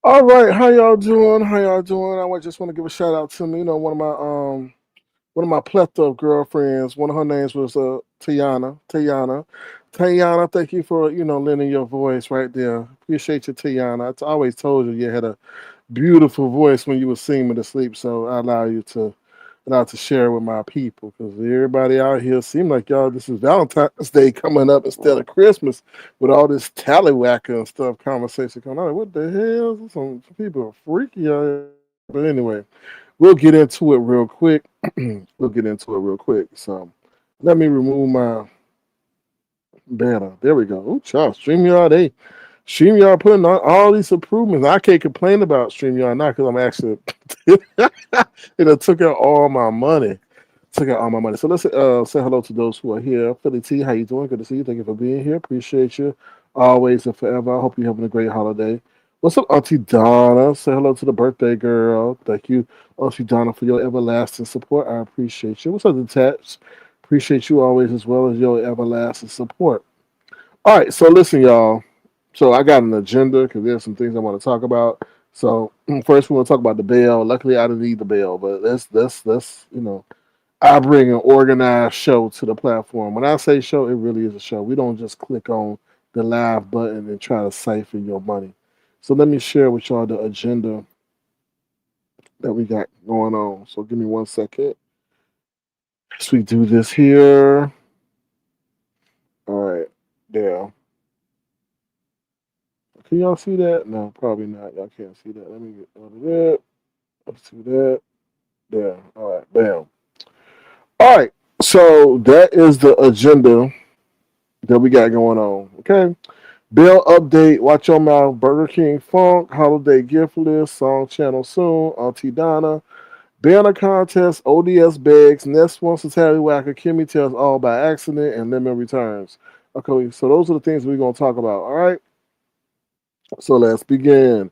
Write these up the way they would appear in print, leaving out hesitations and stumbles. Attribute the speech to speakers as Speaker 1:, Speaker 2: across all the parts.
Speaker 1: All right, how y'all doing? How y'all doing? Just want to give a shout out to me. You know, one of my plethora of girlfriends. One of her names was Tiana. Tiana. Thank you for lending your voice right there. Appreciate you, Tiana. I always told you you had a beautiful voice when you were singing me to sleep. So I allow to share with my people because everybody out here seem like y'all. This is Valentine's Day coming up instead of Christmas with all this Tallywacker and stuff conversation coming on. Like, what the hell? Some people are freaky out here. But anyway, we'll get into it real quick. We'll get into it real quick. So let me remove my banner. There we go. Ooh, child, StreamYard putting on all these improvements. I can't complain about StreamYard now because I'm actually it took out all my money. Took out all my money. So let's say hello to those who are here. Philly T, how you doing? Good to see you. Thank you for being here. Appreciate you always and forever. I hope you're having a great holiday. What's up, Auntie Donna? Say hello to the birthday girl. Thank you, Auntie Donna, for your everlasting support. I appreciate you. What's up, Detached? Appreciate you always as well as your everlasting support. All right, so listen, y'all. So I got an agenda because there's some things I want to talk about. So first, we want to talk about the bail. Luckily, I didn't need the bail, but let's I bring an organized show to the platform. When I say show, it really is a show. We don't just click on the live button and try to siphon your money. So let me share with y'all the agenda that we got going on. So give me 1 second. As we do this here. All right, there. Can y'all see that? No, probably not. Y'all can't see that. Let me get rid of that. Let's do that. There. All right. Bam. All right. So that is the agenda that we got going on. Okay. Bill update. Watch your mouth. Burger King Funk. Holiday gift list. Song channel soon. Auntie Donna. Banner contest. ODS bags. Ness wants to Tallywacker. Kimmie tells all by accident. And lemon returns. Okay. So those are the things we're going to talk about. All right. So let's begin.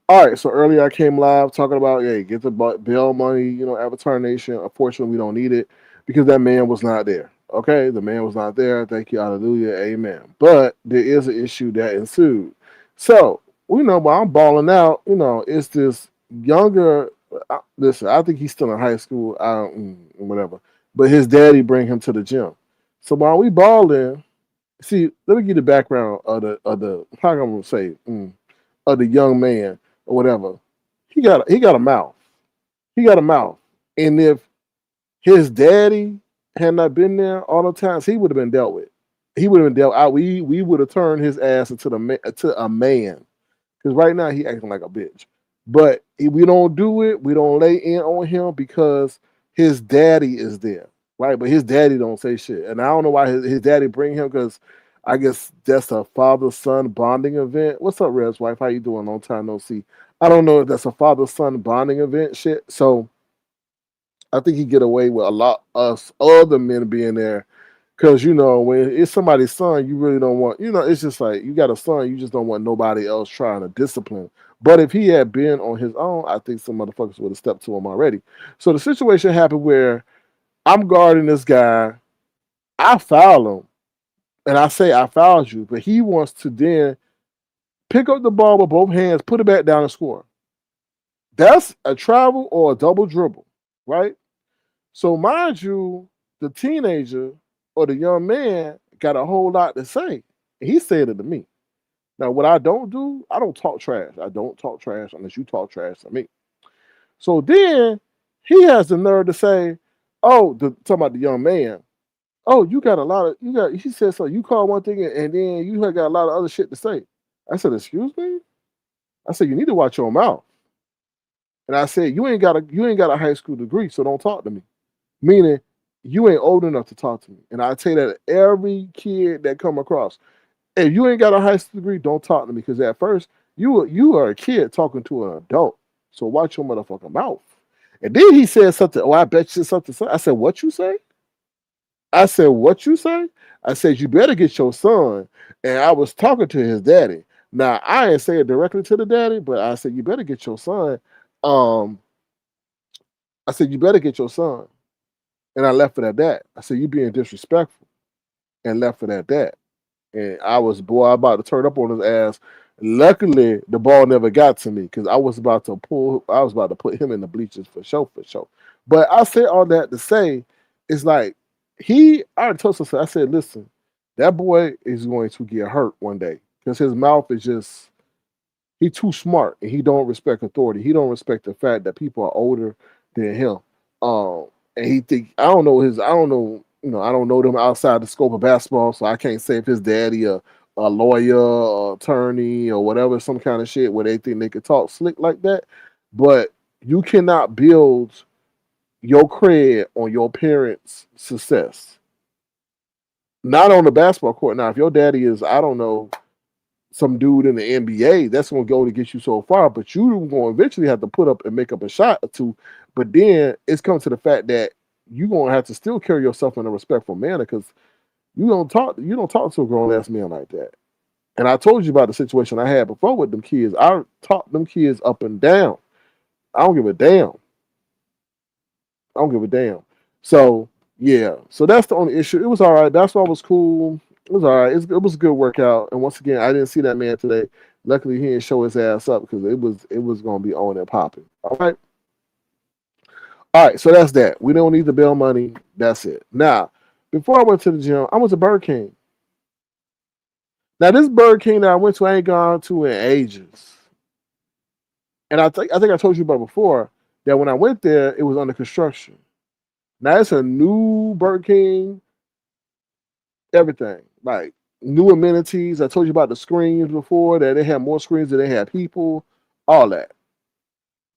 Speaker 1: All right. So earlier I came live talking about, hey, get the bail money, Avatar Nation. Unfortunately, we don't need it because that man was not there. Okay. The man was not there. Thank you. Hallelujah. Amen. But there is an issue that ensued. So, while I'm balling out, it's this younger, listen, I think he's still in high school. I don't, whatever. But his daddy bring him to the gym. So while we balling, see, let me give you the background of the how I'm gonna say of the young man or whatever. He got a mouth. He got a mouth, and if his daddy had not been there all the times, he would have been dealt with. He would have been dealt out. We would have turned his ass into to a man because right now he acting like a bitch. But if we don't do it, we don't lay in on him because his daddy is there, right? But his daddy don't say shit, and I don't know why his daddy bring him because I guess that's a father son bonding event. What's up, Red's wife? How you doing? Long time no see. I don't know if that's a father son bonding event shit. So I think he get away with a lot us other men being there because when it's somebody's son, you really don't want. It's just like you got a son, you just don't want nobody else trying to discipline. But if he had been on his own, I think some motherfuckers would have stepped to him already. So the situation happened where I'm guarding this guy. I foul him, and I say I fouled you, but he wants to then pick up the ball with both hands, put it back down, and score. That's a travel or a double dribble, right? So mind you, the teenager or the young man got a whole lot to say. He said it to me. Now, what I don't do, I don't talk trash. I don't talk trash unless you talk trash to me. So then he has the nerve to say, talking about the young man, oh, you got a lot of, he said, so you call one thing and then you got a lot of other shit to say. I said, excuse me? I said, you need to watch your mouth. And I said, you ain't got a high school degree, so don't talk to me. Meaning, you ain't old enough to talk to me. And I tell you that every kid that come across, if you ain't got a high school degree, don't talk to me because at first you are a kid talking to an adult. So watch your motherfucking mouth. And then he said something. Oh, I bet you something. I said, what you say? I said, what you say? I said, you better get your son. And I was talking to his daddy. Now I ain't say it directly to the daddy, but I said, you better get your son. Um, I said, you better get your son. And I left it at that. I said, you being disrespectful and left it at that. And I was boy, I about to turn up on his ass. Luckily, the ball never got to me because I was about to put him in the bleachers for sure, for sure. But I said all that to say, it's like I already told him, I said, listen, that boy is going to get hurt one day because his mouth is just he too smart and he don't respect authority. He don't respect the fact that people are older than him. Um, and he think I don't know I don't know them outside the scope of basketball, so I can't say if his daddy a lawyer, or attorney, or whatever, some kind of shit where they think they could talk slick like that. But you cannot build your cred on your parents' success. Not on the basketball court. Now, if your daddy is, I don't know, some dude in the NBA, that's going to go to get you so far. But you're going to eventually have to put up and make up a shot or two. But then it's come to the fact that you're going to have to still carry yourself in a respectful manner because you don't talk to a grown ass man like that. And I told you about the situation I had before with them kids. I taught them kids up and down. I don't give a damn. I don't give a damn. So yeah, so that's the only issue. It was all right. That's why it was cool. It was all right. It was a good workout. And once again, I didn't see that man today. Luckily, he didn't show his ass up because it was gonna be on and popping. All right. So that's that. We don't need the bail money. That's it. Now, before I went to the gym, I went to Burger King. Now, this Burger King that I went to, I ain't gone to in ages. And I think I told you about before that when I went there, it was under construction. Now it's a new Burger King, everything like new amenities. I told you about the screens before that they had more screens than they had people, all that.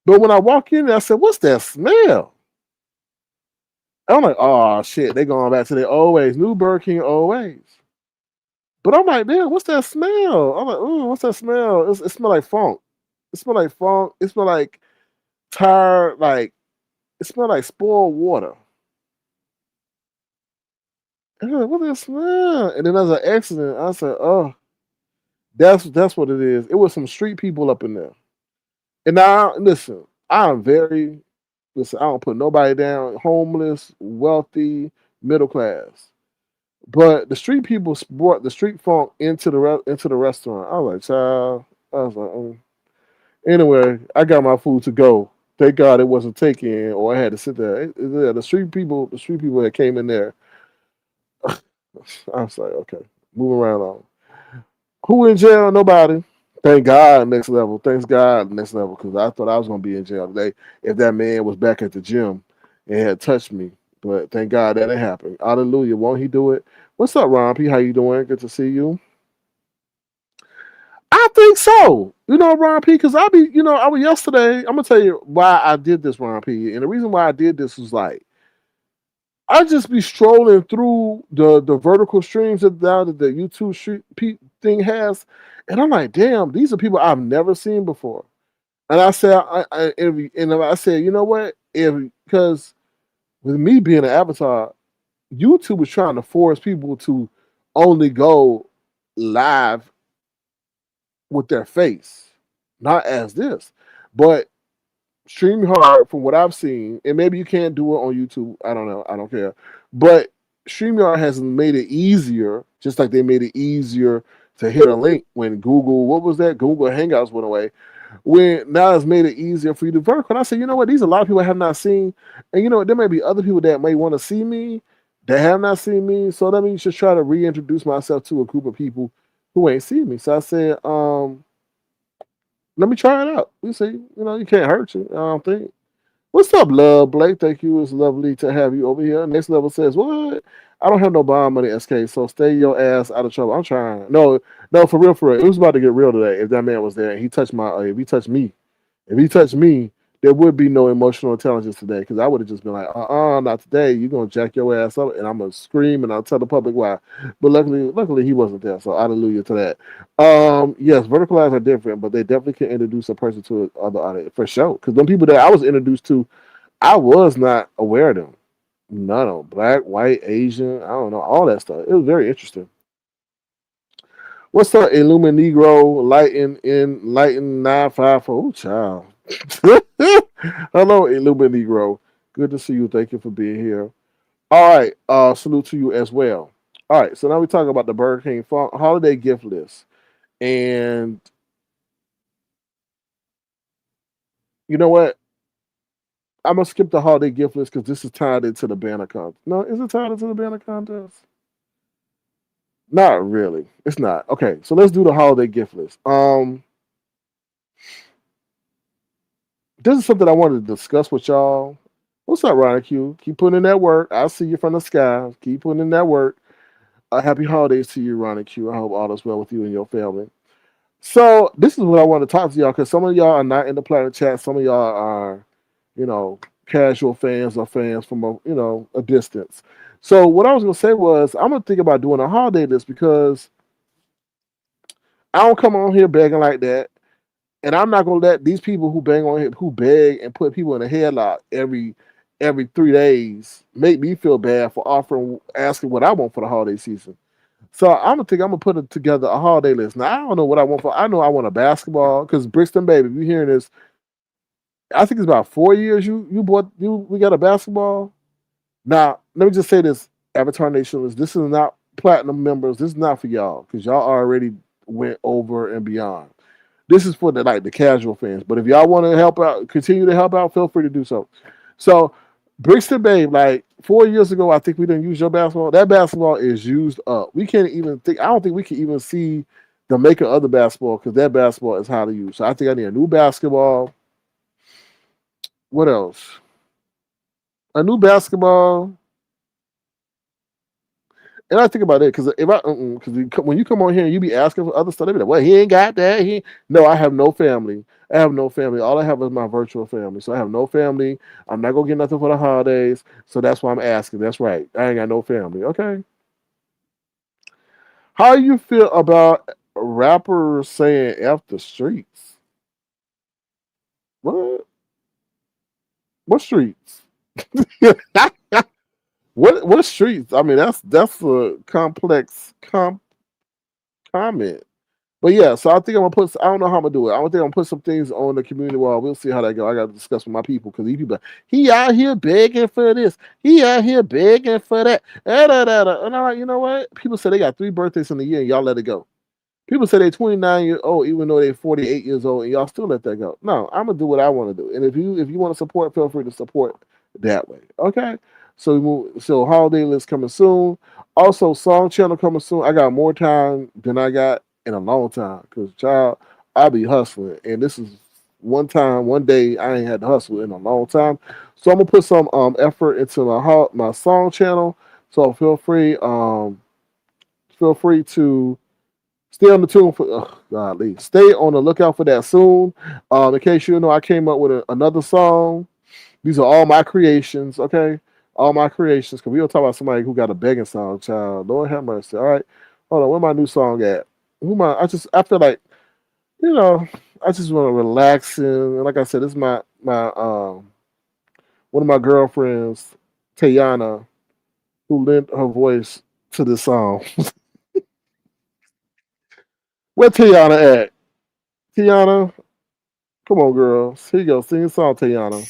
Speaker 1: But when I walk in, I said, "What's that smell?" I'm like, "Oh shit, they going back to their old ways, new Burger King old ways." But I'm like, "Man, what's that smell?" I'm like, "Ooh, what's that smell?" It smell like funk. It smell like funk. It smell like tired, like it smell like spoiled water. And I'm like, what that smell? And then as an accident, I said, "Oh, that's what it is." It was some street people up in there. And now, listen, I am very listen. I don't put nobody down. Homeless, wealthy, middle class. But the street people brought the street funk into the restaurant. I was like, child. I was like, anyway, I got my food to go. Thank God it wasn't taken, or I had to sit there. The street people that came in there. I was like, okay, moving around on. Who in jail? Nobody. Thank God, next level. Thanks God, next level, because I thought I was gonna be in jail today if that man was back at the gym and had touched me. But thank God that didn't happen. Hallelujah. Won't he do it? What's up, Ron P? How you doing? Good to see you. I think so. Ron P, because I was yesterday. I'm gonna tell you why I did this, Ron P. And the reason why I did this was like I just be strolling through the vertical streams that the YouTube thing has, and I'm like, damn, these are people I've never seen before. And I said, I said, you know what? Because with me being an avatar, YouTube was trying to force people to only go live with their face, not as this, but StreamYard, from what I've seen, and maybe you can't do it on YouTube. I don't know. I don't care. But StreamYard has made it easier, just like they made it easier to hit a link when Google, what was that? Google Hangouts went away. When now it's made it easier for you to vertical. And I said, you know what? These are a lot of people I have not seen. And you know what? There may be other people that may want to see me that have not seen me. So let me just try to reintroduce myself to a group of people who ain't seen me. So I said, let me try it out. You see, you can't hurt you. I don't think. What's up, love, Blake? Thank you. It's lovely to have you over here. Next level says, what? I don't have no bond money, SK, so stay your ass out of trouble. I'm trying. No, no, for real. It was about to get real today if that man was there and he touched if he touched me, there would be no emotional intelligence today because I would have just been like, not today. You're gonna jack your ass up, and I'm gonna scream and I'll tell the public why. But luckily he wasn't there, so hallelujah to that. Yes, vertical eyes are different, but they definitely can introduce a person to other audience for sure. Because them people that I was introduced to, I was not aware of them. None of them, black, white, Asian, I don't know, all that stuff. It was very interesting. What's up, Illuminegro, Lighten 954? Oh, child. Hello, Illuminegro. Good to see you. Thank you for being here. All right. Salute to you as well. All right. So now we talk about the Burger King holiday gift list. And you know what? I'm going to skip the holiday gift list because this is tied into the banner contest. No, is it tied into the banner contest? Not really. It's not. Okay. So let's do the holiday gift list. This is something I wanted to discuss with y'all. What's up, Ryan Q? Keep putting in that work. I see you from the sky. Keep putting in that work. Happy holidays to you, Ron Q. I hope all is well with you and your family. So this is what I want to talk to y'all because some of y'all are not in the planet chat. Some of y'all are, you know, casual fans or fans from a distance. So what I was gonna say was I'm gonna think about doing a holiday list because I don't come on here begging like that. And I'm not gonna let these people who bang on him, who beg and put people in a headlock every 3 days make me feel bad for asking what I want for the holiday season. So I'm gonna put together a holiday list. Now I don't know what I want for. I know I want a basketball because Brixton baby, if you hearing this, I think it's about 4 years. We got a basketball. Now let me just say this, Avatar Nation is this is not platinum members. This is not for y'all because y'all already went over and beyond. This is for the casual fans. But if y'all want to help out, continue to help out, feel free to do so. So Brixton Babe, like 4 years ago, I think we didn't use your basketball. That basketball is used up. We can't even think. I don't think we can even see the maker of the basketball because that basketball is highly used. So I think I need a new basketball. What else? A new basketball. And I think about it because when you come on here and you be asking for other stuff, they be like, "Well, he ain't got that." No, I have no family. I have no family. All I have is my virtual family. So I have no family. I'm not gonna get nothing for the holidays. So that's why I'm asking. That's right. I ain't got no family. Okay. How you feel about rappers saying "F the streets"? What? What streets? What streets? I mean, that's a complex comment. But yeah, so I think I'm gonna put. I don't know how I'm gonna do it. I don't think I'm gonna put some things on the community wall. We'll see how that go. I got to discuss with my people because these people, he out here begging for this. He out here begging for that. And I'm like, you know what? People say they got 3 birthdays in a year, and y'all let it go. People say they're 29 years old, even though they're 48 years old, and y'all still let that go. No, I'm gonna do what I want to do. And if you want to support, feel free to support that way. Okay. So so holiday list coming soon. Also, song channel coming soon. I got more time than I got in a long time because child, I be hustling, and this is one day I ain't had to hustle in a long time. So I'm gonna put some effort into my song channel. So feel free to stay on the tune for godly. Stay on the lookout for that soon. In case you know, I came up with another song. These are all my creations, okay? All my creations. Cause we gonna talk about somebody who got a begging song, child. Lord have mercy. All right. Hold on, where my new song at? I feel like, you know, I just want to relax and like I said, this is my one of my girlfriends, Tayana, who lent her voice to this song. Where Tayana at? Tiana, come on, girl. Here you go. Sing a song, Tayana.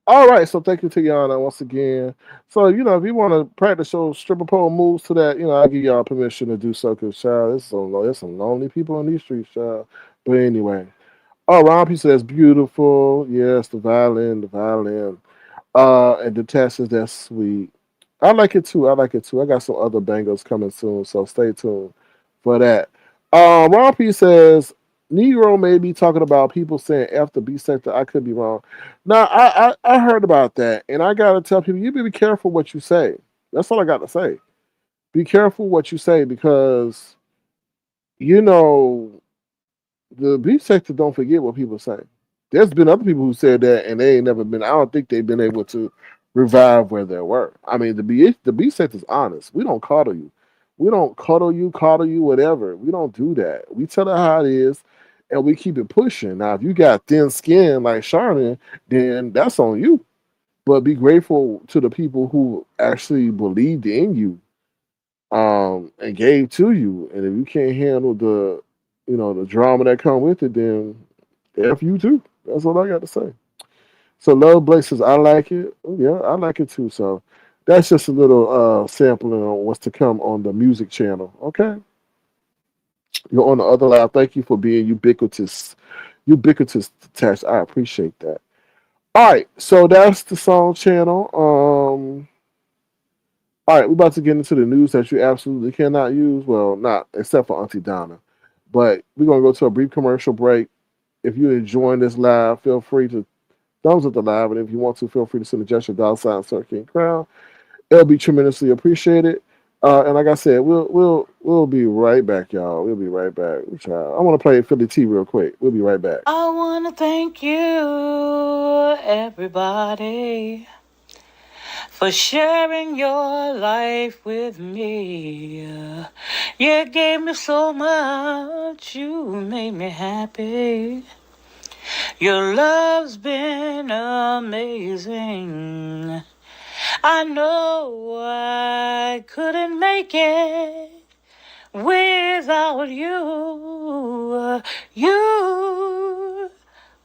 Speaker 1: All right, so thank you, Tiana, once again. So, if you want to practice your stripper pole moves to that, I give y'all permission to do so, because, child, there's some lonely people in these streets, child. But anyway. Oh, Ron P says beautiful. Yes, the violin, the violin. And the test is that sweet. I like it too. I like it too. I got some other bangers coming soon, so stay tuned for that. Ron P says Negro may be talking about people saying F the B sector. I could be wrong. Now I heard about that, and I gotta tell people you be careful what you say. That's all I got to say. Be careful what you say because you know the beef sector don't forget what people say. There's been other people who said that and they ain't never been. I don't think they've been able to revive where they were. I mean, the beef sector's honest. We don't coddle you. We don't coddle you, whatever. We don't do that. We tell it how it is, and we keep it pushing. Now, if you got thin skin like Charmin, then that's on you. But be grateful to the people who actually believed in you and gave to you. And if you can't handle the drama that come with it, then F you too. That's all I got to say. So Love Blake says, I like it. Oh, yeah, I like it too. So that's just a little sampling on what's to come on the music channel. Okay. You're on the other line. Thank you for being ubiquitous. Ubiquitous attached. I appreciate that. All right. So that's the song channel. All right, we're about to get into the news that you absolutely cannot use. Well, not except for Auntie Donna. But we're gonna go to a brief commercial break. If you're enjoying this live, feel free to thumbs up the live, and if you want to, feel free to send a gesture $sign Sir King Crown. It'll be tremendously appreciated. And like I said, we'll be right back, y'all. We'll be right back. I want to play Philly T real quick. We'll be right back.
Speaker 2: I want to thank you, everybody, for sharing your life with me. You gave me so much, you made me happy. Your love's been amazing. I know I couldn't make it without you. You,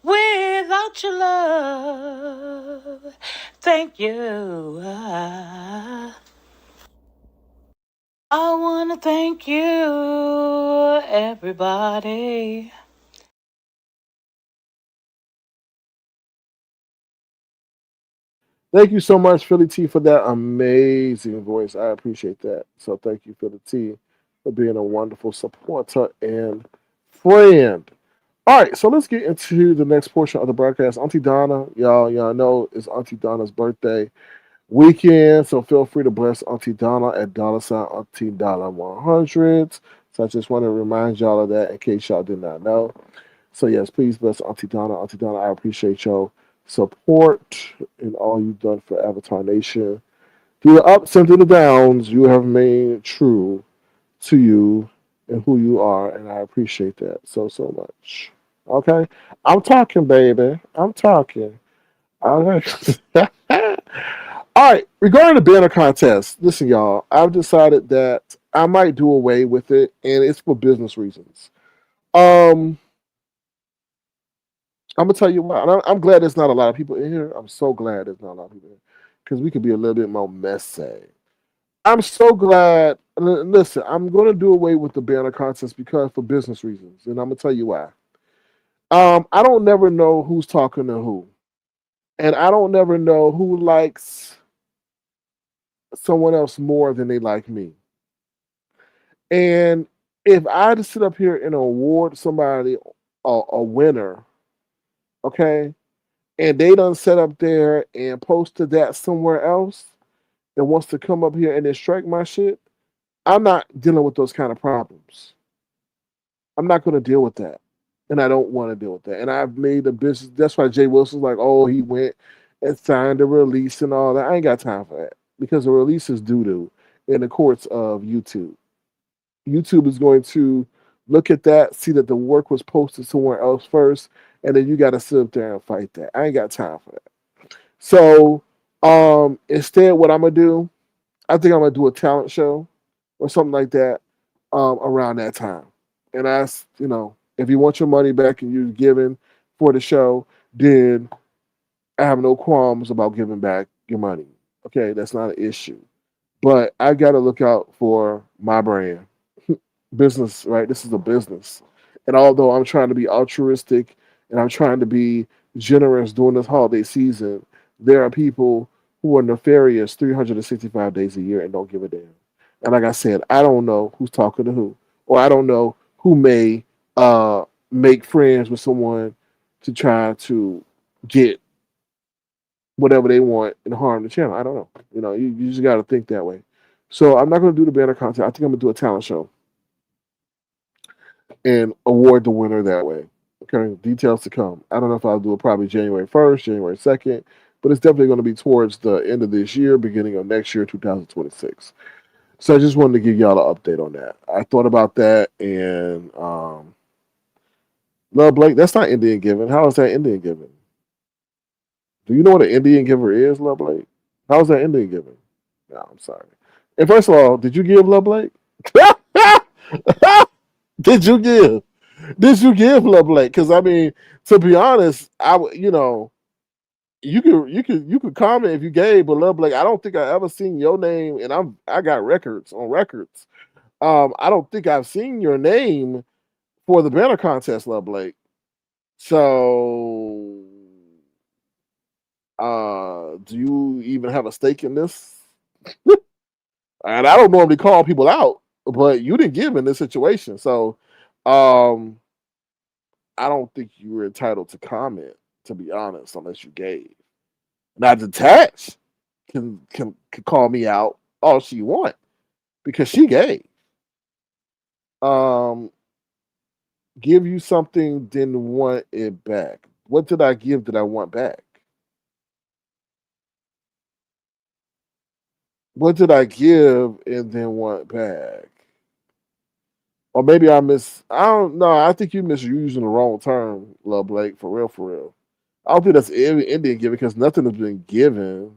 Speaker 2: without your love. Thank you. I want to thank you, everybody.
Speaker 1: Thank you so much, Philly T, for that amazing voice. I appreciate that. So thank you, Philly T, for being a wonderful supporter and friend. All right, so let's get into the next portion of the broadcast. Auntie Donna, y'all know it's Auntie Donna's birthday weekend, so feel free to bless Auntie Donna at $ Auntie Donna 100. So I just want to remind y'all of that in case y'all did not know. So yes, please bless Auntie Donna. Auntie Donna, I appreciate your support and all you've done for Avatar Nation. Through the ups and through the downs, you have made true to you and who you are, and I appreciate that so much. Okay, I'm talking, baby. I'm talking. All right. All right. Regarding the banner contest, listen, y'all. I've decided that I might do away with it, and it's for business reasons. Um, I'm gonna tell you why. And I'm glad there's not a lot of people in here. I'm so glad there's not a lot of people in here because we could be a little bit more messy. I'm so glad. Listen, I'm going to do away with the banner contest because for business reasons, and I'm gonna tell you why. I don't never know who's talking to who, and I don't never know who likes someone else more than they like me. And if I had to sit up here and award somebody a winner, okay, and they done set up there and posted that somewhere else and wants to come up here and then strike my shit, I'm not dealing with those kind of problems. I'm not going to deal with that. And I don't want to deal with that. And I've made a business. That's why Jay Wilson's like, oh, he went and sign the release and all that. I ain't got time for that because the release is doo doo in the courts of YouTube. YouTube is going to look at that, see that the work was posted somewhere else first, and then you got to sit up there and fight that. I ain't got time for that. So instead, what I'm gonna do, I think I'm gonna do a talent show or something like that around that time. And that's, if you want your money back and you're giving for the show, then I have no qualms about giving back your money. Okay, that's not an issue. But I got to look out for my brand. Business, right? This is a business. And although I'm trying to be altruistic and I'm trying to be generous during this holiday season, there are people who are nefarious 365 days a year and don't give a damn. And like I said, I don't know who's talking to who, or I don't know who may uh, make friends with someone to try to get whatever they want and harm the channel. I don't know. You just got to think that way. So I'm not going to do the banner contest. I think I'm going to do a talent show and award the winner that way. Okay, details to come. I don't know if I'll do it probably January 1st, January 2nd, but it's definitely going to be towards the end of this year, beginning of next year, 2026. So I just wanted to give y'all an update on that. I thought about that, and Love Blake, that's not Indian giving. How is that Indian giving? Do you know what an Indian giver is, Love Blake? How is that Indian giving? No, I'm sorry. And first of all, did you give Love Blake? Did you give? Did you give Love Blake? Because I mean, to be honest, you could comment if you gave, but Love Blake, I don't think I ever seen your name, and I got records on records. I don't think I've seen your name for the banner contest, Love Blake. So, do you even have a stake in this? And I don't normally call people out, but you didn't give in this situation, so um, I don't think you were entitled to comment, to be honest, unless you gave. Now, detached can call me out all she want because she gave. Um, give you something, didn't want it back. What did I give that I want back? What did I give and then want back? Or maybe I don't know. I think you misusing the wrong term, Love Blake, for real, for real. I don't think that's Indian giving because nothing has been given.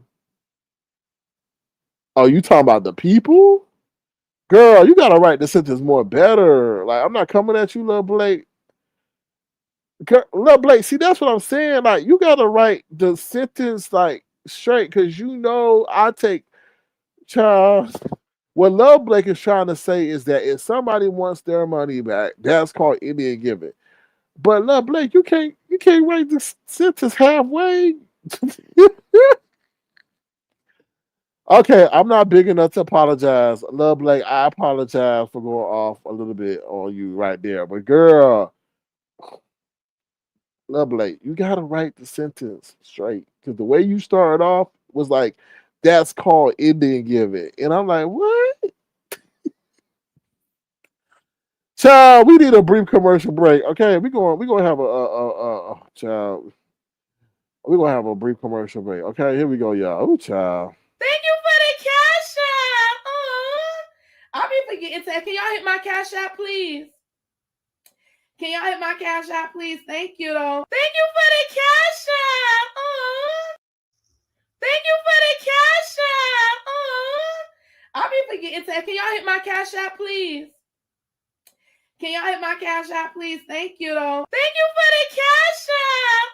Speaker 1: Oh, you talking about the people? Girl, you gotta write the sentence more better. Like, I'm not coming at you, Love Blake. Love Blake, see, that's what I'm saying. Like, you gotta write the sentence like straight because I take child. What Love Blake is trying to say is that if somebody wants their money back, that's called Indian giving. But Love Blake, you can't write the sentence halfway. Okay, I'm not big enough to apologize. Love Blake, I apologize for going off a little bit on you right there. But girl, Love Blake, you gotta write the sentence straight. Cause the way you started off was like, that's called Indian giving. And I'm like, what? Child, we need a brief commercial break. Okay, we gonna have child. We're gonna have a brief commercial break. Okay, here we go, y'all. Oh, child.
Speaker 2: Thank you for the cash app. I'll be forgetting to. Can y'all hit my cash app, please? Can y'all hit my cash app, please? Thank you, though. Thank you for the cash app. Thank you for the cash app. I'll be forgetting to. Can y'all hit my cash app, please? Can y'all hit my cash app, please? Thank you, though. Thank you for the cash app.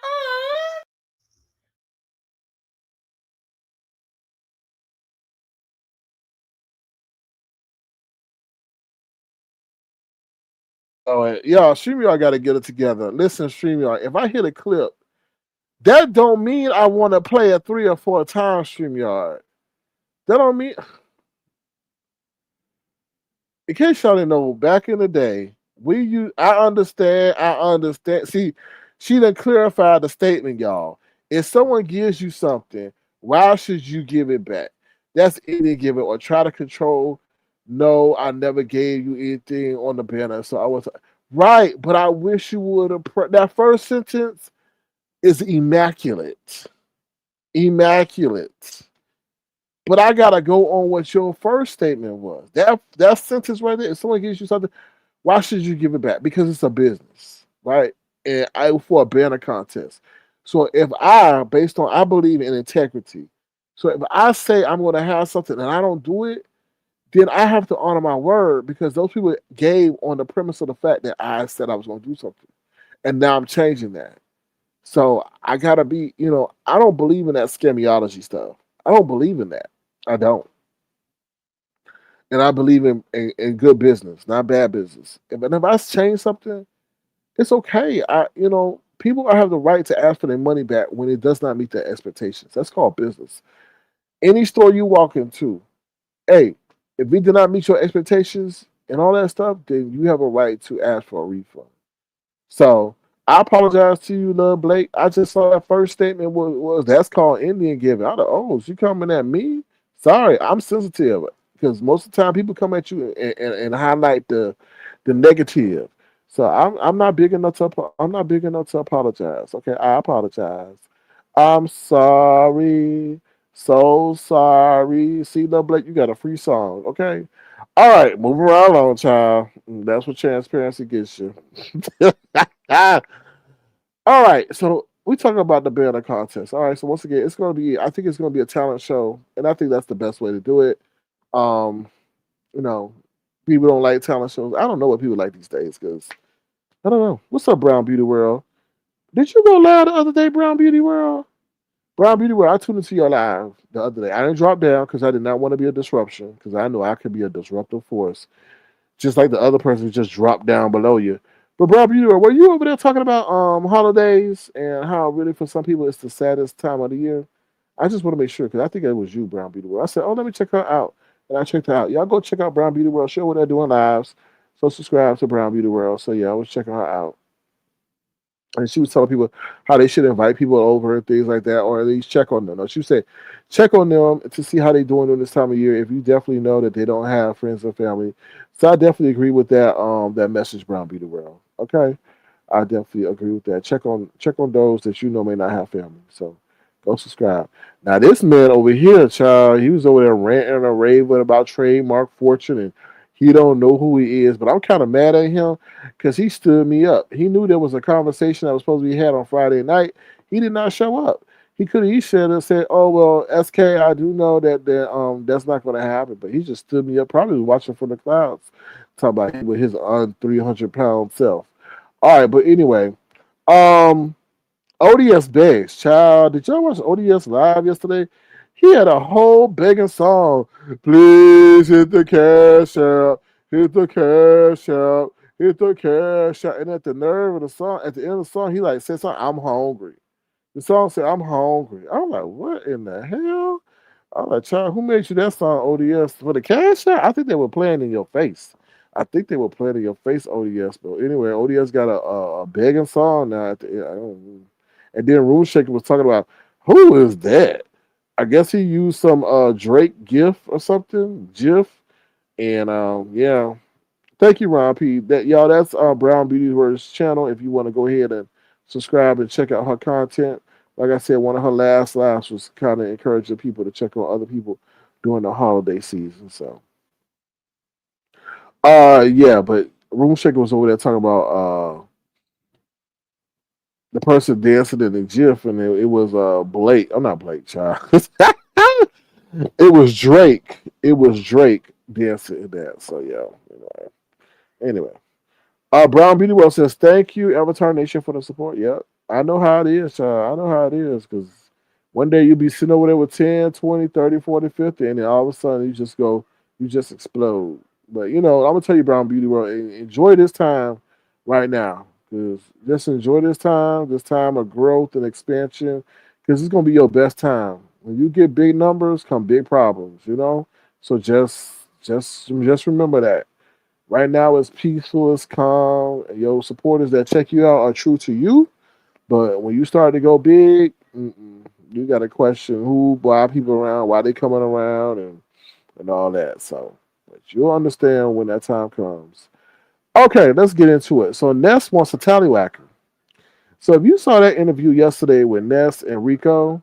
Speaker 1: Oh, y'all, StreamYard got to get it together. Listen, StreamYard, if I hit a clip, that don't mean I want to play it 3 or 4 times, StreamYard. That don't mean. In case y'all didn't know, back in the day, we use. I understand. I understand. See, she done clarified the statement, y'all. If someone gives you something, why should you give it back? That's any give it or try to control. No, I never gave you anything on the banner, so I was right. But I wish you would have. That first sentence is immaculate. immaculate. But I gotta go on what your first statement was. That sentence right there. If someone gives you something, why should you give it back? Because it's a business, right? And I for a banner contest. So if based on I believe in integrity. So if I say I'm gonna have something and I don't do it, then I have to honor my word because those people gave on the premise of the fact that I said I was gonna do something. And now I'm changing that. So I gotta be, I don't believe in that scamiology stuff. I don't believe in that. I don't. And I believe in good business, not bad business. But if I change something, it's okay. People have the right to ask for their money back when it does not meet their expectations. That's called business. Any store you walk into, hey, if it did not meet your expectations and all that stuff, then you have a right to ask for a refund. So I apologize to you, Love Blake. I just saw that first statement was that's called Indian giving. I thought, oh, she coming at me? Sorry, I'm sensitive because most of the time people come at you and highlight the negative. So I'm not big enough I'm not big enough to apologize. Okay, I apologize. I'm sorry. So sorry. See, Love Blake, you got a free song. Okay. All right, moving right along, child. That's what transparency gets you. All right, so we talking about the banner contest. All right, so once again, I think it's gonna be a talent show, and I think that's the best way to do it. Um, you know, people don't like talent shows. I don't know what people like these days because I don't know. What's up, Brown Beauty World? Did you go live the other day, Brown Beauty World? Brown Beauty World, I tuned into your live the other day. I didn't drop down because I did not want to be a disruption because I know I could be a disruptive force just like the other person just dropped down below you. But bro, you were you over there talking about holidays and how really for some people it's the saddest time of the year? I just want to make sure because I think it was you, Brown Beauty World. I said, oh, let me check her out, and I checked her out. Y'all go check out Brown Beauty World. Show what they're doing lives. So subscribe to Brown Beauty World. So yeah, I was checking her out and she was telling people how they should invite people over and things like that, or at least check on them. No, she said, check on them to see how they doing during this time of year. If you definitely know that they don't have friends or family, so I definitely agree with that message, Brown Beauty World. Okay, I definitely agree with that. Check on those that you know may not have family. So go subscribe. Now this man over here, child, he was over there ranting and raving about trademark fortune and he don't know who he is. But I'm kind of mad at him because he stood me up. He knew there was a conversation that was supposed to be had on Friday night. He did not show up. He could have said and said, "Oh well, SK, I do know that's not going to happen." But he just stood me up. Probably was watching from the clouds, talking about him with his 300-pound self. All right, but anyway, um, ODS Bags, child. Did y'all watch ODS live yesterday? He had a whole begging song. Please hit the cash out, hit the cash out, hit the cash out. And at the nerve of the song, at the end of the song, he like said something, I'm hungry. The song said, I'm hungry. I'm like, what in the hell? I'm like, child, who made you that song, ODS? For the cash out? I think they were playing in your face. I think they were playing in your face, ODS. But anyway, ODS got a begging song now. At the end. I don't, and then Room Shaker was talking about who is that? I guess he used some Drake GIF or something, GIF. And yeah, thank you, Ron P. That's Brown Beauty World's channel. If you want to go ahead and subscribe and check out her content. Like I said, one of her last lives was kind of encouraging people to check on other people during the holiday season. So yeah, but Room Shaker was over there talking about the person dancing in the GIF, and it was Blake. I'm not Blake, child. It was Drake. It was Drake dancing in that. So yeah. Anyway, Brown Beauty World says thank you, Avatar Nation, for the support. Yep, I know how it is, child. I know how it is because one day you'll be sitting over there with 10, 20, 30, 40, 50, and then all of a sudden you just explode. But I'm gonna tell you, Brown Beauty World, enjoy this time right now because just enjoy this time of growth and expansion because it's gonna be your best time. When you get big numbers, come big problems. So just remember that. Right now, it's peaceful, it's calm. And your supporters that check you out are true to you. But when you start to go big, you got to question why people around, why they coming around, and all that. So, but you'll understand when that time comes. Okay, let's get into it. So, Ness wants a Tallywacker. So, if you saw that interview yesterday with Ness and Rico,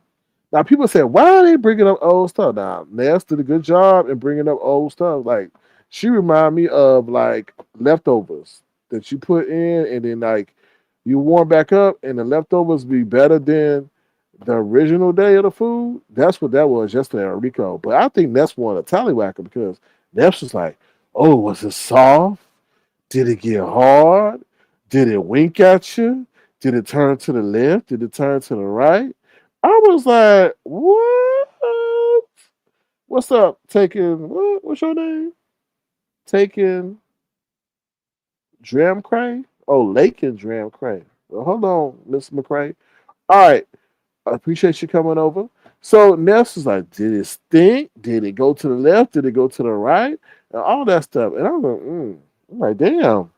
Speaker 1: Now people say, why are they bringing up old stuff? Now Ness did a good job in bringing up old stuff. Like she remind me of like leftovers that you put in, and then like you warm back up, and the leftovers be better than the original day of the food. That's what that was yesterday on Rico. But I think Ness won a tallywhacker because Ness was like, oh, was it soft? Did it get hard? Did it wink at you? Did it turn to the left? Did it turn to the right? I was like, what? What's up? Taking what? What's your name? Taking Dram Cray? Oh, Lakin Dram Cray. Well, hold on, Miss McCray. All right, I appreciate you coming over. So Ness was like, did it stink? Did it go to the left? Did it go to the right? And all that stuff. And I was like, I'm like, damn.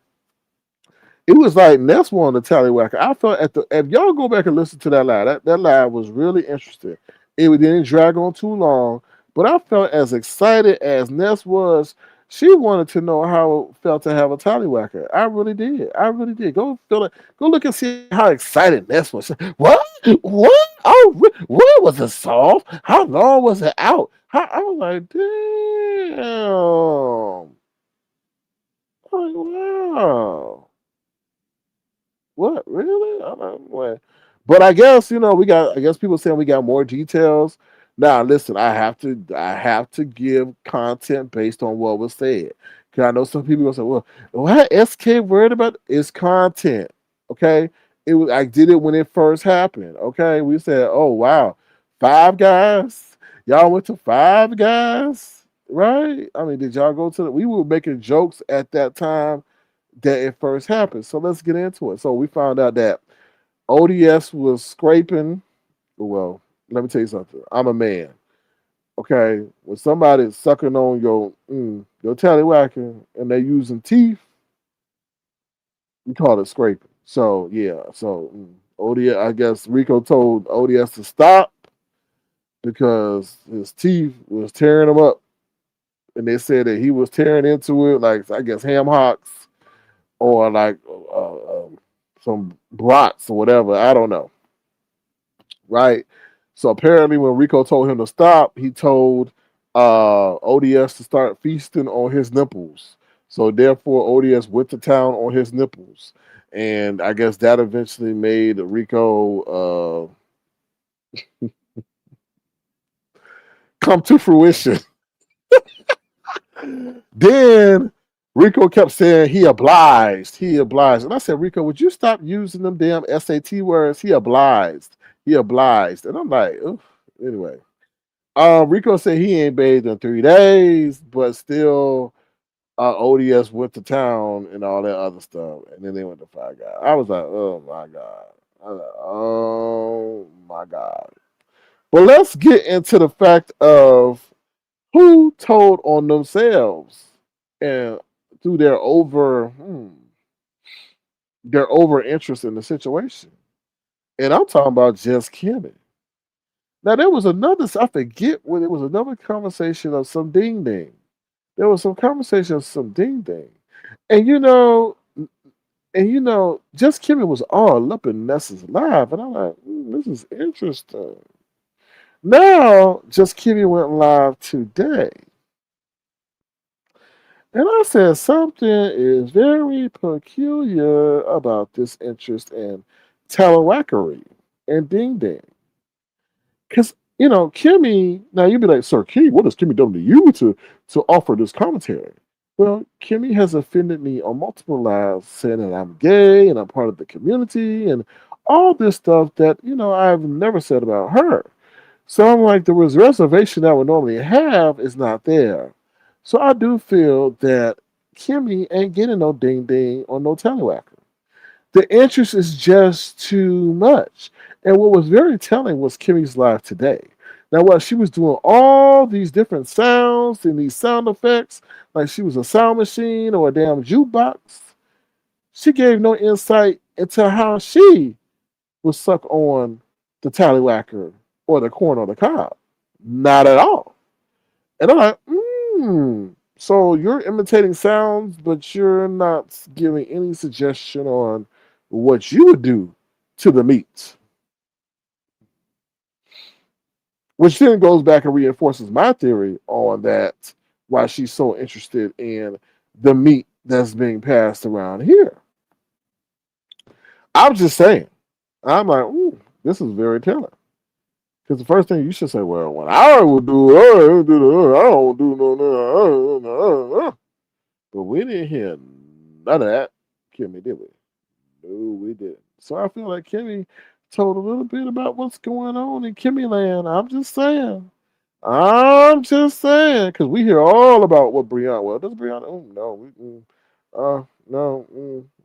Speaker 1: It was like Ness won the Tallywacker. I felt at the if y'all go back and listen to that live, that live was really interesting. It didn't drag on too long, but I felt as excited as Ness was. She wanted to know how it felt to have a Tallywacker. I really did. I really did. Go feel it. Go look and see how excited Ness was. What? What? Oh, what was it soft? How long was it out? I was like, damn. Like, wow. What really? I don't know. But I guess we got. I guess people saying we got more details. Now, listen, I have to. I have to give content based on what was said. Cause I know some people gonna say, "Well, what SK worried about is content." Okay, it was. I did it when it first happened. Okay, we said, "Oh wow, Five Guys. Y'all went to Five Guys, right? I mean, did y'all go to? We were making jokes at that time that it first happened. So let's get into it. So we found out that ODS was scraping. Well, let me tell you something. I'm a man. Okay, when somebody's sucking on your tallywhacker and they're using teeth, we call it scraping. So yeah, so ODS. I guess Rico told ODS to stop because his teeth was tearing him up, and they said that he was tearing into it like I guess ham hocks or like some brats or whatever. I don't know. Right. So apparently, when Rico told him to stop, he told ODS to start feasting on his nipples. So therefore, ODS went to town on his nipples, and I guess that eventually made Rico come to fruition. Then Rico kept saying he obliged, and I said, Rico, would you stop using them damn SAT words? He obliged, and I'm like, oof. Anyway, Rico said he ain't bathed in 3 days, but still, ODS went to town and all that other stuff, and then they went to Five Guys. I was like, oh my god, I was like, oh my god. But let's get into the fact of who told on themselves and through their over interest in the situation. And I'm talking about just Kimmie. Now there was another I forget what it was another conversation of some ding ding. There was some conversation of some ding ding. And just Kimmie was all up in Ness's live, and I'm like, this is interesting. Now, just Kimmie went live today. And I said something is very peculiar about this interest in Talawackery and Ding Ding. Because, Kimmie, now you'd be like, Sir Key, what has Kimmie done to you to offer this commentary? Well, Kimmie has offended me on multiple lives, saying that I'm gay and I'm part of the community and all this stuff that, I've never said about her. So I'm like, the reservation I would normally have is not there. So I do feel that Kimmie ain't getting no ding ding or no tallywhacker. The interest is just too much. And what was very telling was Kimmie's live today. Now, while she was doing all these different sounds and these sound effects, like she was a sound machine or a damn jukebox, she gave no insight into how she would suck on the tallywhacker or the corn or the cob. Not at all. And I'm like, so you're imitating sounds, but you're not giving any suggestion on what you would do to the meat. which then goes back and reinforces my theory on that why she's so interested in the meat that's being passed around here. I'm just saying. I'm like, ooh, this is very telling. Because the first thing you should say, well, when I would do, I don't do no. But we didn't hear none of that, Kimmie, did we? No, we didn't. So I feel like Kimmie told a little bit about what's going on in Kimmie land. I'm just saying. I'm just saying, because we hear all about what Brianna. Well, does Brianna? Oh, no, no,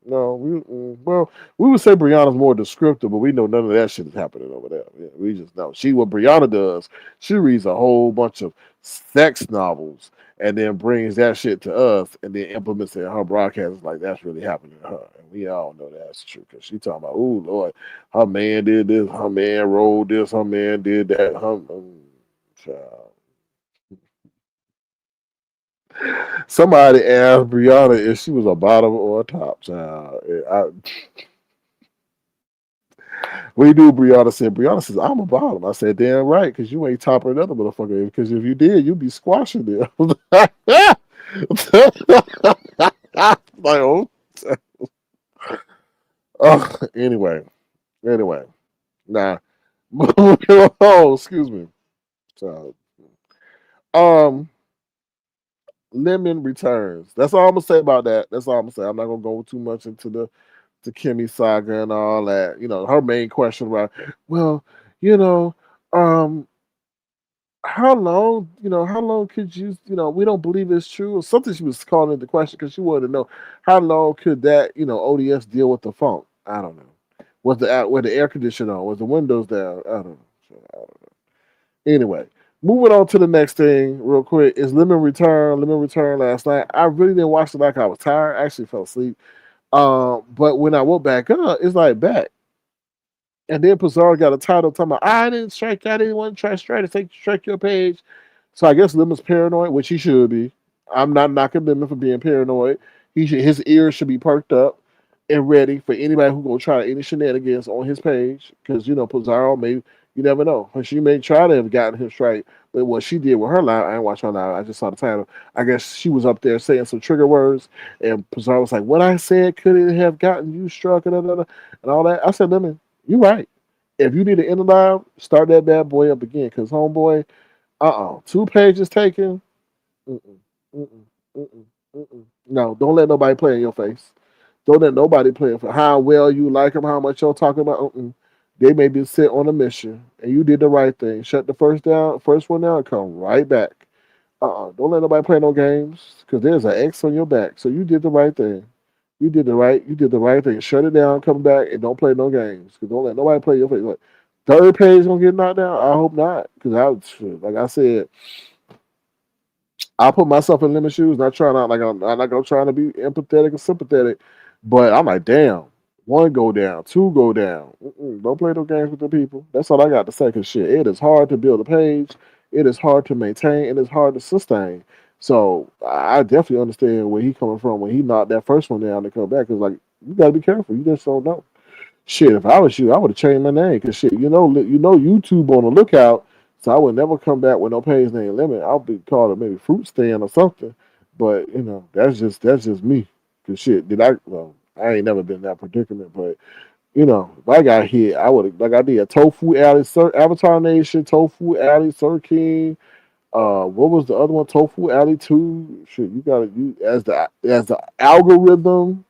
Speaker 1: no. Well, we would say Brianna's more descriptive, but we know none of that shit is happening over there. Yeah, we just know she what Brianna does. She reads a whole bunch of sex novels and then brings that shit to us and then implements it in her broadcast like that's really happening to her. And we all know that's true because she talking about, oh Lord, her man did this, her man rolled this, her man did that. Child. Somebody asked Brianna if she was a bottom or a top. Child. We do. Brianna says, I'm a bottom. I said, damn right, because you ain't topping another motherfucker. Because if you did, you'd be squashing them. Like, oh. Anyway. Nah. Oh, excuse me. So, um, Lemon returns. That's all I'm gonna say about that. That's all I'm gonna say. I'm not gonna go too much into the Kimmie saga and all that. You know, her main question about, well, you know, um, how long could you, we don't believe it's true, or something she was calling into question because she wanted to know how long could that, ODS deal with the funk. I don't know. Was the air conditioner on? Was the windows down? I don't know. I don't know. Anyway, moving on to the next thing real quick is Lemon Return. Lemon Return last night. I really didn't watch it like I was tired. I actually fell asleep. But when I woke back up, it's like back. And then Pizarro got a title talking about, I didn't strike, I didn't want to try strike to strike your page. So I guess Lemon's paranoid, which he should be. I'm not knocking Lemon for being paranoid. His ears should be perked up and ready for anybody who gonna try any shenanigans on his page. Because Pizarro may, you never know. She may try to have gotten him straight, but what she did with her live, I ain't watched her live. I just saw the title. I guess she was up there saying some trigger words, and Pizarro was like, "What I said could it have gotten you struck?" And all that. I said, Lemon, you right. If you need to end the live, start that bad boy up again. Because homeboy, 2 pages taken. Mm-mm, mm-mm, mm-mm, mm-mm. No, don't let nobody play in your face. Don't let nobody play for how well you like them, how much you're talking about. Mm-mm. They may be set on a mission, and you did the right thing. Shut the first one down, and come right back. Don't let nobody play no games because there's an X on your back. So you did the right thing. You did the right thing. Shut it down, come back, and don't play no games. Because don't let nobody play your face. Like, third page gonna get knocked down. I hope not. Because like I said, I put myself in Lemon shoes. Not trying out like I'm not gonna trying to be empathetic or sympathetic, but I'm like, damn. One go down, two go down. Don't play no games with the people. That's all I got to say. Cause shit, it is hard to build a page. It is hard to maintain. It is hard to sustain. So I definitely understand where he coming from when he knocked that first one down to come back. Cause like you gotta be careful. You just don't know. Shit, if I was you, I would have changed my name. Cause shit, YouTube on the lookout. So I would never come back with no page name limit. I'll be called a maybe fruit stand or something. But that's just me. Cause shit, did I? Well, I ain't never been in that predicament. But if I got hit, I would have like I did Tofu Alley, Sir Avatar Nation, Tofu Alley, Sir King. What was the other one? Tofu Alley 2. Shit, you gotta you as the algorithm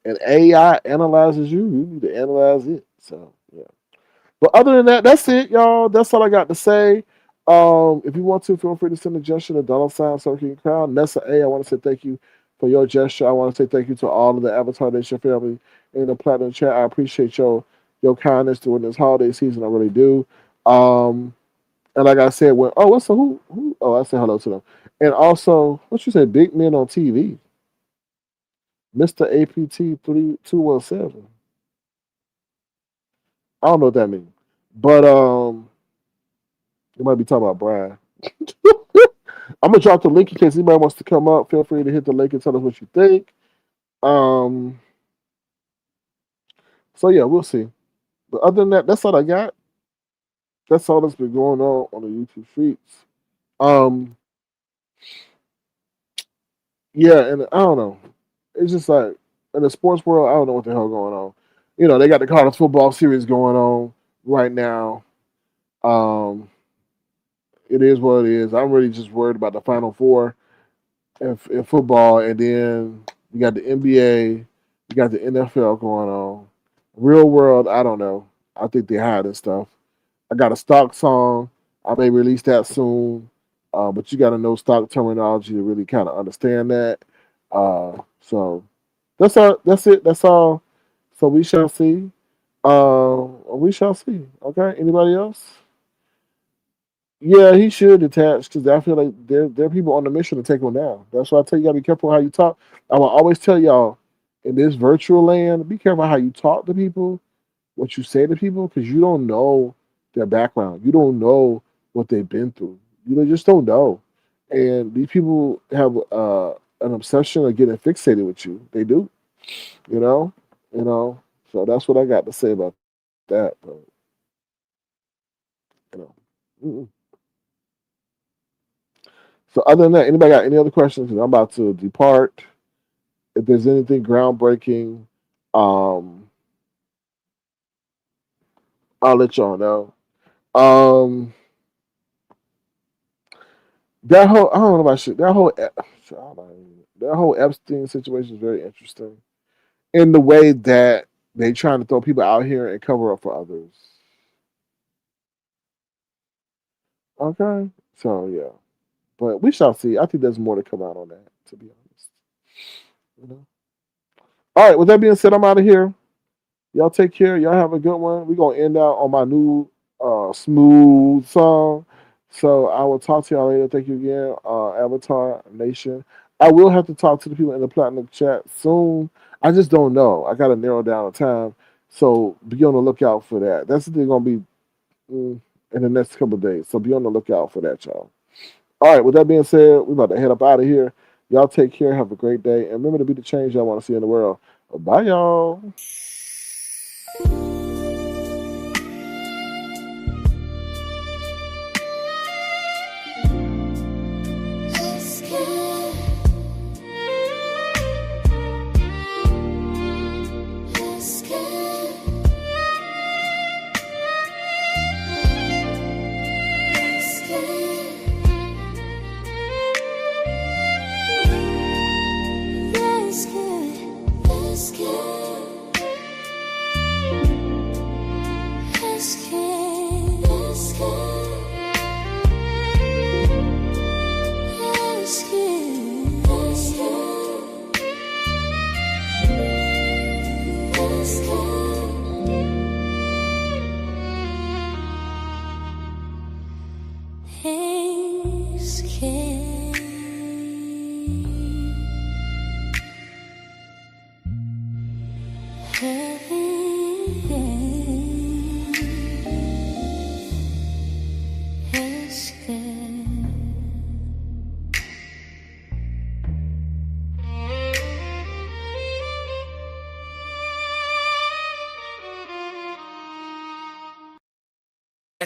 Speaker 1: and AI analyzes you need to analyze it. So yeah. But other than that, that's it, y'all. That's all I got to say. If you want to, feel free to send a gesture to $sign Circuit Crown. Nessa A, I want to say thank you for your gesture. I want to say thank you to all of the Avatar Nation family in the Platinum Chat. I appreciate your kindness during this holiday season. I really do. And like I said, what's the who? Oh, I said hello to them. And also, what you say, Big Men on TV, Mr. APT 3217. I don't know what that means, but you might be talking about Brian. I'm gonna drop the link in case anybody wants to come up. Feel free to hit the link and tell us what you think. Um, so yeah, we'll see. But other than that, that's all I got. That's all that's been going on the YouTube streets. Um, yeah, and I don't know. It's just like in the sports world, I don't know what the hell going on. You know, they got the college football series going on right now. Um, it is what it is. I'm really just worried about the Final Four in football, and then you got the NBA, you got the NFL going on. Real world, I don't know. I think they're hiding stuff. I got a stock song. I may release that soon, but you got to know stock terminology to really kind of understand that. So that's all. That's it. That's all. So we shall see. We shall see. Okay. Anybody else? Yeah, he should detach because I feel like there are people on the mission to take him down. That's why I tell you, gotta be careful how you talk. I will always tell y'all in this virtual land, be careful how you talk to people, what you say to people, because you don't know their background. You don't know what they've been through. You just don't know. And these people have an obsession of getting fixated with you. They do. You know. You know. So that's what I got to say about that. But you know. Mm-mm. So other than that, anybody got any other questions? 'Cause I'm about to depart. If there's anything groundbreaking, um, I'll let y'all know. Um, that whole I don't know about shit. That whole Epstein situation is very interesting in the way that they trying to throw people out here and cover up for others. Okay, so yeah, but we shall see. I think there's more to come out on that. To be honest, you know. All right. With that being said, I'm out of here. Y'all take care. Y'all have a good one. We're gonna end out on my new smooth song. So I will talk to y'all later. Thank you again, Avatar Nation. I will have to talk to the people in the platinum chat soon. I just don't know. I gotta narrow down the time. So be on the lookout for that. That's gonna be in the next couple of days. So be on the lookout for that, y'all. All right, with that being said, we're about to head up out of here. Y'all take care. Have a great day. And remember to be the change y'all want to see in the world. Bye, y'all.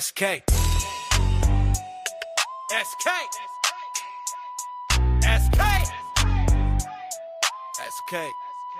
Speaker 3: SK. SK. SK. SK.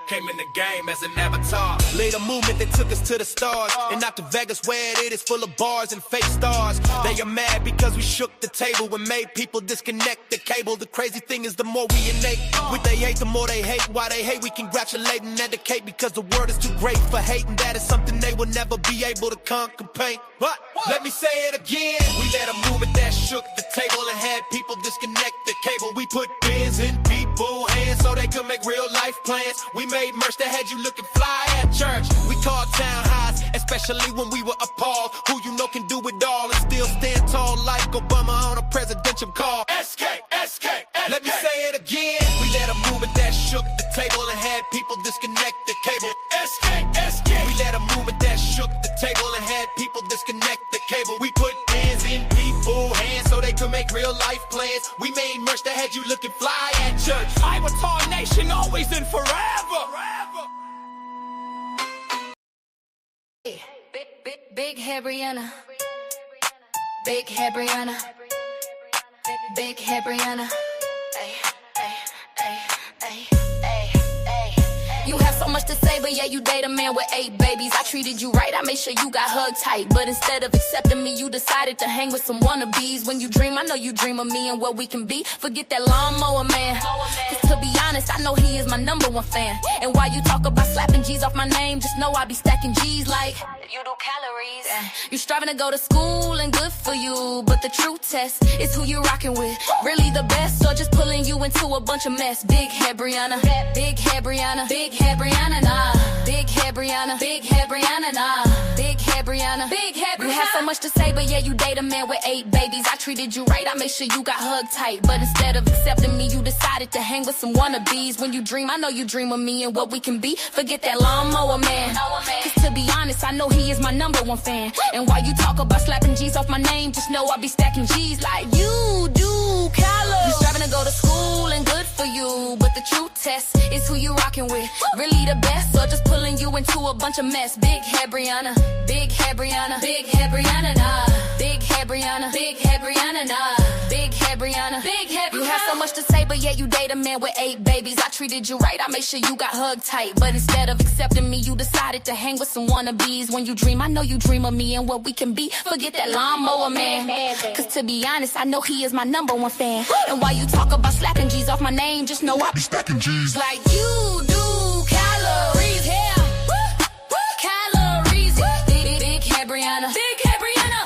Speaker 3: Came in the game as an avatar. Laid a movement that took us to the stars. And not to Vegas where it is full of bars and fake stars. They are mad because we shook the table and made people disconnect the cable. The crazy thing is the more we innate what they hate, the more they hate. Why they hate, we congratulate and educate. Because the world is too great for hating. That is something they will never be able to conquer paint. But let me say it again. We led a movement that shook the table and had people disconnect the cable. We put pins in people's hands so they could make real life plans. We made merch that had you looking fly at church. We called town highs, especially when we were appalled. Who you know can do it all and still stand tall like Obama on a presidential call. SK, SK, SK. Let me say it again. We led a movement that shook the table and had people disconnect the cable. SK, SK. We led a movement that shook the table and had people disconnect the cable. We put pins in people's hands so they could make real life plans. We made merch that had you looking fly at church. Avatar Nation, always and forever.
Speaker 4: Big hair Brianna.
Speaker 3: Big head Brianna. Big head Brianna. Ay, ay, ay, ay, ay, ay. You have so much to say, but yeah, you date a man with 8 babies. I treated you right, I made sure you got hugged tight. But instead of accepting me, you decided to hang with some wannabes. When you dream, I know you dream of me and what we can be. Forget that lawnmower man. Cause to be honest, I know he is my #1 fan. And while you talk about slapping G's off my name, just know I be stacking G's like you do calories. You striving to go to school and good for you, but the true test is who you rocking with. Really the best, or just pulling you into a bunch of mess. Big head Brianna. Big head Brianna. Big head Brianna, nah. Big head Brianna. Big head Brianna, nah. Big head Brianna. Big head Brianna. You have so much to say, but yeah, you date a man with 8 babies. I treated you right, I made sure you got hugged tight. But instead of accepting me, you decided to hang with some wannabes. When you dream, I know you dream of me and what we can be. Forget that lawnmower man. Cause to be honest, I know he is my #1 fan. And while you talk about slapping G's off my name, just know I be stacking G's like you do calories. You striving to go to school and good for you, but the true test is who you rocking with. Really the best, or just pulling you into a bunch of mess. Big head Brianna. Big head Brianna. Big head Brianna, nah. Big head Brianna. Big head Brianna, nah. Big head Brianna. Big head Brianna. You have so much to say, but yeah, you date a man with 8 babies. I treated you right, I made sure you got hugged tight. But instead of accepting me, you decided to hang with some wannabes. When you dream, I know you dream of me and what we can be. Forget that lawnmower man. Cause to be honest, I know he is my #1 fan. And while you talk about slapping G's off my name, just know I be stacking G's like you do calories. Yeah. Calories. Big head Brianna. Big head Brianna.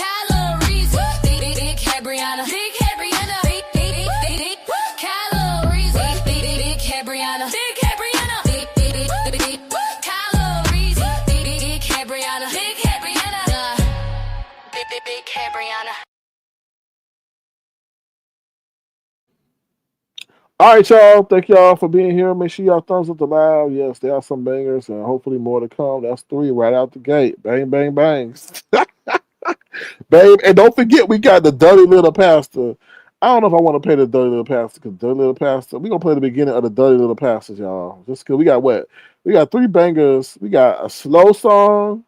Speaker 3: Calories. Big head Brianna. Big head Brianna. Big calories. Big head Brianna. Big head Brianna. Big calories. Big head Brianna. Big head Brianna. Big head Brianna.
Speaker 1: All right, y'all. Thank y'all for being here. Make sure y'all thumbs up the live. Yes, there are some bangers and hopefully more to come. That's 3 right out the gate. Bang, bang, bangs. Babe, and don't forget we got the Dirty Little Pastor. I don't know if I want to play the Dirty Little Pastor because Dirty Little Pastor, we're going to play the beginning of the Dirty Little Pastors, y'all. Just because we got what? We got 3 bangers. We got a slow song.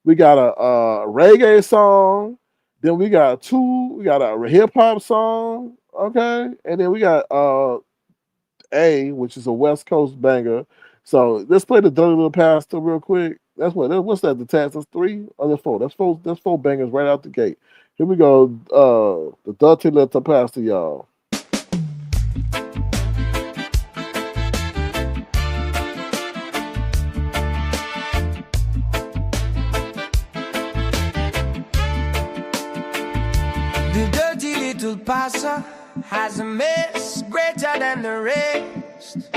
Speaker 1: We got a reggae song. Then we got 2. We got a hip hop song. Okay. And then we got A, which is a West Coast banger. So let's play the Dirty Little Pastor real quick. That's what's that? The tax? That's 3 or that's 4? That's 4 bangers right out the gate. Here we go. The Dirty Little Pastor, y'all.
Speaker 4: The dirty little pastor has a mess greater than the rest.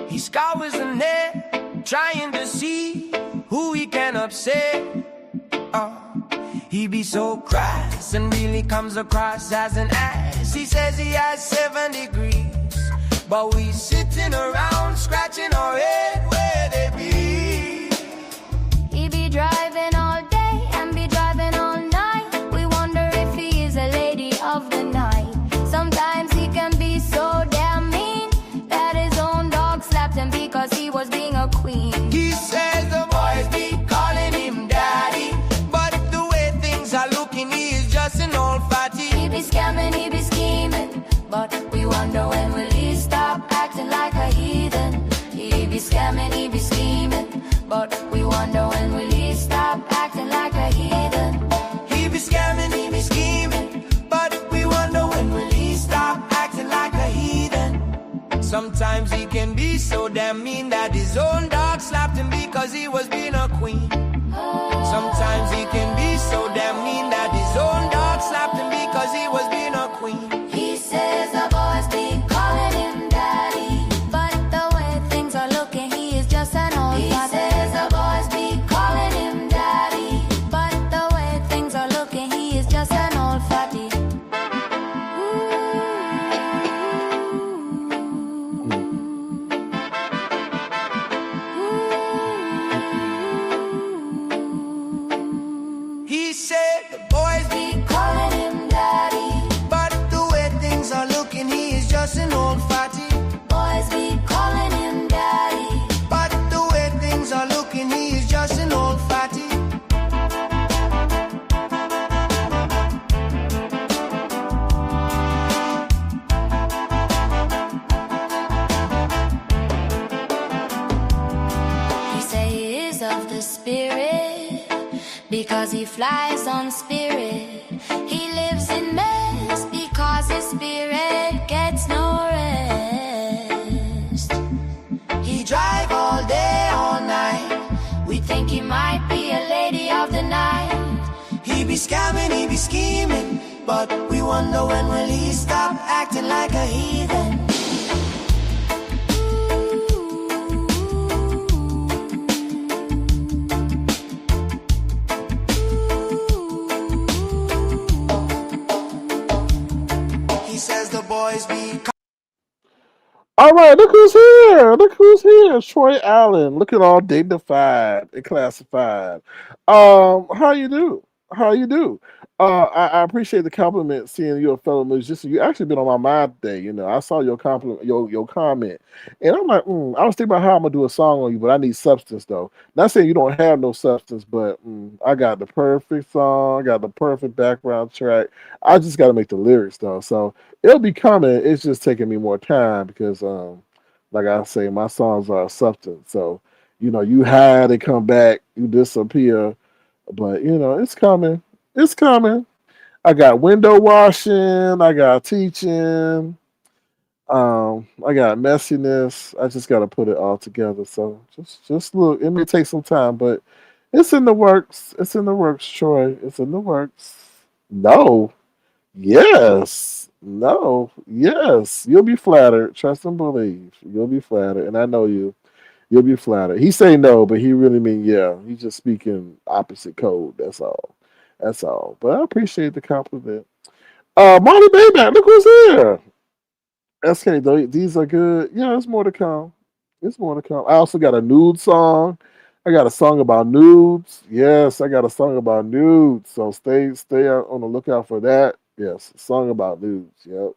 Speaker 4: He scours the net, trying to see who he can upset. Oh, he be so crass and really comes across as an ass. He says he has 7 degrees, but we sitting around scratching our head where they be.
Speaker 5: He be driving all day and be driving all night. We wonder if he is a lady of the night. Sometimes he can be so damn mean that his own dog slapped him because he was being a queen.
Speaker 4: He says the boys be calling him daddy, but the way things are looking, he is just an old fatty.
Speaker 5: He be scamming, he be scheming, but we wonder when will he stop acting like a heathen. He be scamming, he be scheming, but we wonder when will he stop acting like a heathen.
Speaker 4: He be scamming, he be scheming, but we wonder when will he stop acting like a heathen. Sometimes he can be so damn mean that his own dog slapped him because he was being a queen. Sometimes he can be so damn mean that his own dog slapped him because he was being a queen.
Speaker 5: He says the boys be calling him daddy, but the way things are looking, he is just an old fatty. He says the boys be calling him daddy, but the way things are looking, he is just an old fatty. cause he flies on spirit. He lives in mess because his spirit gets no rest. He drive all day, all night. We think he might be a lady of the night.
Speaker 4: He be scamming, he be scheming, but we wonder when will he stop acting like a heathen. He says the boys be
Speaker 1: All right, look who's here. Look who's here. Troy Allen, looking all dignified and classified. How you do? How you do? I appreciate the compliment. Seeing you're a fellow musician, you actually been on my mind today. You know, I saw your compliment, your comment, and I'm like, I was thinking about how I'm gonna do a song on you, but I need substance though. Not saying you don't have no substance, but I got the perfect song, I got the perfect background track. I just got to make the lyrics though, so it'll be coming. It's just taking me more time because, like I say, my songs are substance. So, you know, you hide and come back, you disappear, but you know, it's coming. It's coming. I got window washing. I got teaching. I got messiness. I just got to put it all together. So just look. It may take some time, but it's in the works. It's in the works, Troy. It's in the works. No. Yes. No. Yes. You'll be flattered. Trust and believe. You'll be flattered. And I know you. You'll be flattered. He say no, but he really mean yeah. He's just speaking opposite code. That's all. That's all. But I appreciate the compliment. Marty Bayback, look who's here. SK, though, these are good. Yeah, there's more to come. There's more to come. I also got a nude song. I got a song about nudes. Yes, I got a song about nudes. So stay out on the lookout for that. Yes, a song about nudes. Yep.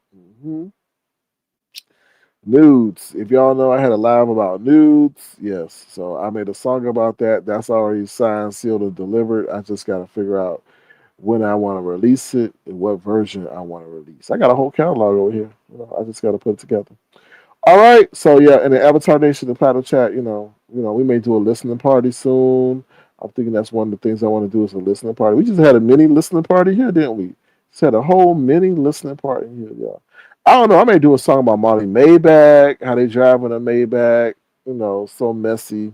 Speaker 1: Nudes. If y'all know, I had a live about nudes. Yes. So I made a song about that. That's already signed, sealed, and delivered. I just got to figure out when I want to release it and what version I want to release. I got a whole catalog over here. You know, I just got to put it together. All right. So yeah, in the Avatar Nation, the Platinum Chat, we may do a listening party soon. I'm thinking that's one of the things I want to do is a listening party. We just had a mini listening party here, didn't we? Just had a whole mini listening party here, y'all. I don't know. I may do a song about Molly Maybach, how they driving a Maybach, so messy,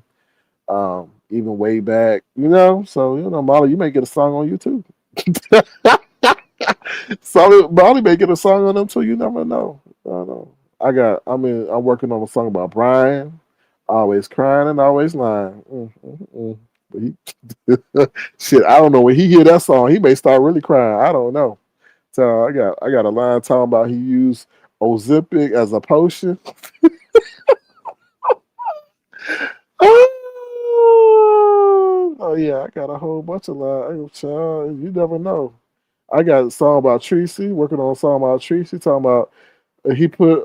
Speaker 1: even way back, So, Molly, you may get a song on you too. So Molly may get a song on them too. You never know. I don't know. I'm working on a song about Brian, always crying and always lying. But shit, I don't know. When he hear that song, he may start really crying. I don't know. So I got a line talking about he used Ozempic as a potion. Oh yeah, I got a whole bunch of lines. Child, you never know. I got a song about Tracy, working on a song about Tracy, talking about he put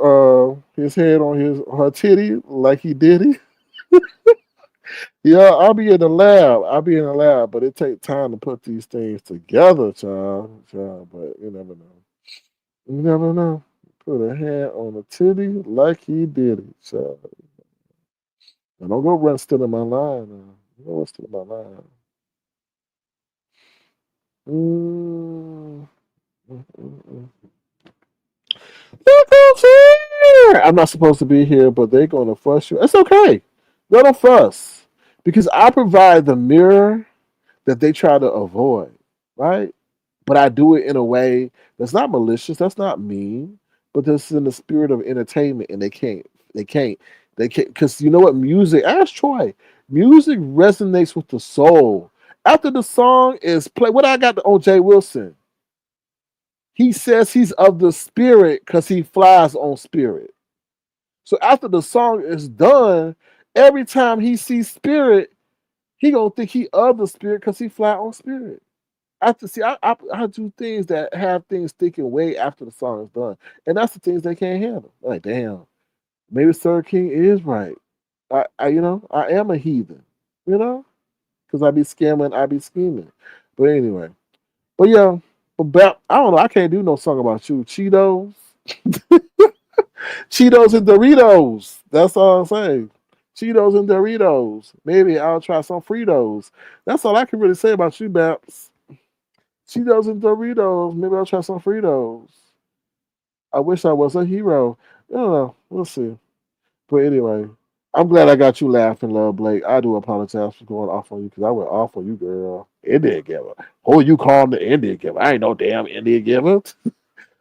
Speaker 1: his head on her titty like he did it. Yeah, I'll be in the lab. But it takes time to put these things together, child. But you never know. You never know. Put a hand on a titty like he did it, child. Now don't go run stealing my line now. You know what's stealing my line. Mm, mm, mm, mm. Look who's here! I'm not supposed to be here, but they're gonna fuss you. It's okay. Let them fuss. Because I provide the mirror that they try to avoid, right? But I do it in a way that's not malicious, that's not mean, but this is in the spirit of entertainment, and they can't, because you know what? Music, ask Troy, music resonates with the soul. After the song is played, what I got to OJ Wilson, he says he's of the spirit because he flies on spirit. So after the song is done, every time he sees spirit, he gonna think he of the spirit because he fly on spirit. I do things that have things thinking way after the song is done, and that's the things they can't handle. Like, damn, maybe Sir King is right. I am a heathen, because I be scamming, I be scheming. But anyway, but yeah, I don't know. I can't do no song about you, Cheetos, Cheetos and Doritos. That's all I'm saying. Cheetos and Doritos. Maybe I'll try some Fritos. That's all I can really say about you, Baps. Cheetos and Doritos. Maybe I'll try some Fritos. I wish I was a hero. I don't know. We'll see. But anyway, I'm glad I got you laughing, Love Blake. I do apologize for going off on you because I went off on you, girl. Indian giver. Who you calling the Indian giver? I ain't no damn Indian giver.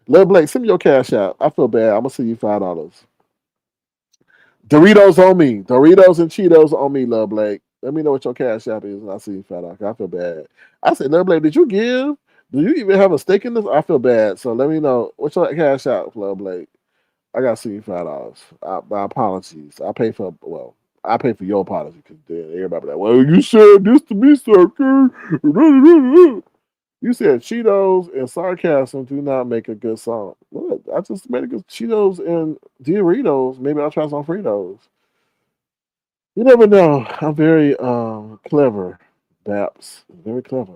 Speaker 1: Love Blake, send me your cash out. I feel bad. I'm gonna send you $5. Doritos on me. Doritos and Cheetos on me, Love Blake. Let me know what your cash app is, and I'll see you $5. I feel bad. I said, Love Blake, did you give? Do you even have a stake in this? I feel bad. So let me know what's your cash app, Love Blake. I got to see you $5. My apologies. I pay for your apology because then everybody be like, well, you said this to me, sucker. You said Cheetos and sarcasm do not make a good song. Look, I just made a good Cheetos and Doritos. Maybe I'll try some Fritos. You never know. I'm very clever, Baps. Very clever.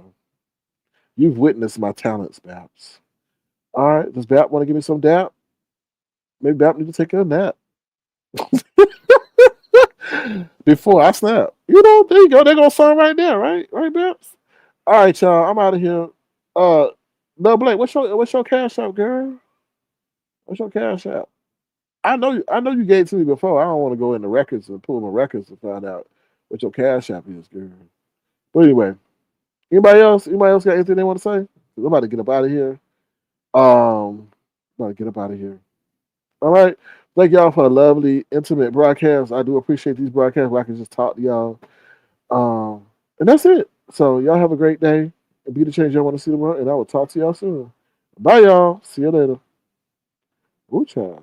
Speaker 1: You've witnessed my talents, Baps. All right. Does Bap want to give me some dap? Maybe Bap need to take a nap before I snap. You know, there you go. They're gonna song right there, right? Right, Baps? All right, y'all. I'm out of here. Uh no Blake, what's your cash out, girl? What's your cash out? I know you gave it to me before. I don't want to go in the records and pull my records to find out what your cash app is, girl. But anyway, anybody else got anything they want to say? I'm about to get up out of here. About to get up out of here. All right. Thank y'all for a lovely, intimate broadcast. I do appreciate these broadcasts where I can just talk to y'all. And that's it. So y'all have a great day and be the change y'all want to see the world. And I will talk to y'all soon. Bye, y'all. See you later. Ooh, child.